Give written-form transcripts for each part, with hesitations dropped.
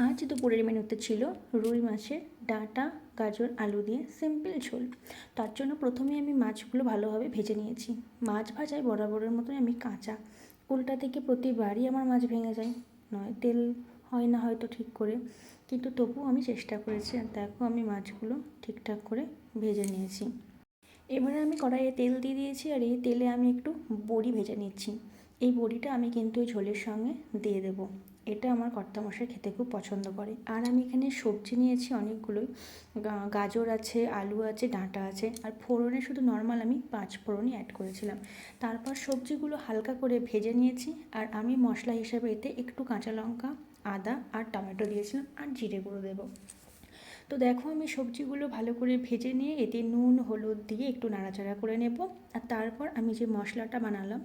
আজ দুপুরের মেনুতে ছিল রুই মাছের ডাঁটা গাজর আলু দিয়ে সিম্পল ঝোল। তার জন্য প্রথমে আমি মাছগুলো ভালোভাবে ভেজে নিয়েছি। মাছ ভাজায় বরাবরের মতোই আমি কাঁচা, উল্টা থেকে প্রতিবারই আমার মাছ ভেঙে যায়, নয় তেল হয় না হয়তো ঠিক করে, কিন্তু তবুও আমি চেষ্টা করেছি। আর দেখো আমি মাছগুলো ঠিকঠাক করে ভেজে নিয়েছি। এবারে আমি কড়াইয়ে তেল দিয়ে দিয়েছি, আর এই তেলে আমি একটু বড়ি ভেজে নিচ্ছি। এই বড়িটা আমি কিন্তু এই ঝোলের সঙ্গে দিয়ে দেবো। এটা আমার কর্তামশাই খেতে খুব পছন্দ করে। আর আমি এখানে সবজি নিয়েছি অনেকগুলোই, গাজর আছে, আলু আছে, ডাঁটা আছে, আর ফোড়নে শুধু নর্মাল আমি 5 ফোড়নই অ্যাড করেছিলাম। তারপর সবজিগুলো হালকা করে ভেজে নিয়েছি, আর আমি মশলা হিসেবে এতে একটু কাঁচা লঙ্কা, আদা আর টমেটো দিয়েছিলাম, আর জিরে গুঁড়ো দেবো। তো দেখো আমি সবজিগুলো ভালো করে ভেজে নিয়ে এতে নুন হলুদ দিয়ে একটু নাড়াচাড়া করে নেব। আর তারপর আমি যে মশলাটা বানালাম,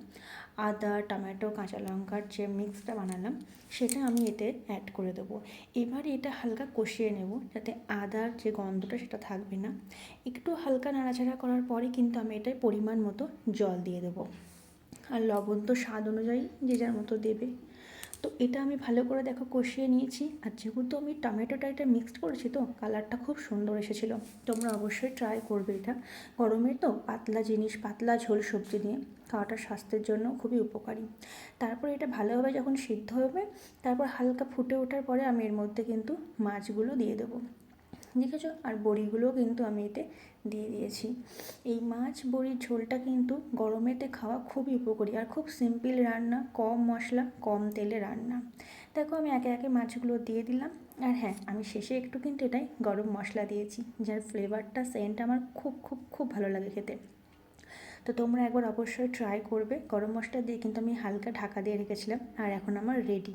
আদা টমেটো কাঁচা লঙ্কার যে মিক্সটা বানালাম, সেটা আমি এতে অ্যাড করে দেবো। এবার এটা হালকা কষিয়ে নেব, যাতে আদার যে গন্ধটা সেটা থাকবে না। একটু হালকা নাড়াচাড়া করার পরে কিন্তু আমি এটায় পরিমাণ মতো জল দিয়ে দেবো। আর লবণ তো স্বাদ অনুযায়ী যে যার মতো দেবে। তো এটা আমি ভালো করে দেখো কষিয়ে নিয়েছি। আর যেহেতু আমি টমেটোটা এটা মিক্সড করেছি, তো কালারটা খুব সুন্দর এসেছিলো। তোমরা অবশ্যই ট্রাই করবে এটা। গরমের তো পাতলা জিনিস, পাতলা ঝোল সবজি দিয়ে খাওয়াটা স্বাস্থ্যের জন্য খুবই উপকারী। তারপর এটা ভালোভাবে যখন সিদ্ধ হবে, তারপর হালকা ফুটে ওঠার পরে আমি এর মধ্যে কিন্তু মাছগুলো দিয়ে দেবো, দেখেছো? আর বড়িগুলোও কিন্তু আমি এতে দিয়ে দিয়েছি। এই মাছ বড়ির ঝোলটা কিন্তু গরমেতে খাওয়া খুবই উপকারী, আর খুব সিম্পল রান্না, কম মশলা কম তেলে রান্না। দেখো আমি একে একে মাছগুলো দিয়ে দিলাম। আর হ্যাঁ, আমি শেষে একটু কিন্তু এটাই গরম মশলা দিয়েছি, যার ফ্লেভারটা সেন্ট আমার খুব খুব খুব ভালো লাগে খেতে। তো তোমরা একবার অবশ্যই ট্রাই করবে। গরম মশলা দিয়ে কিন্তু আমি হালকা ঢাকা দিয়ে রেখেছিলাম, আর এখন আমার রেডি।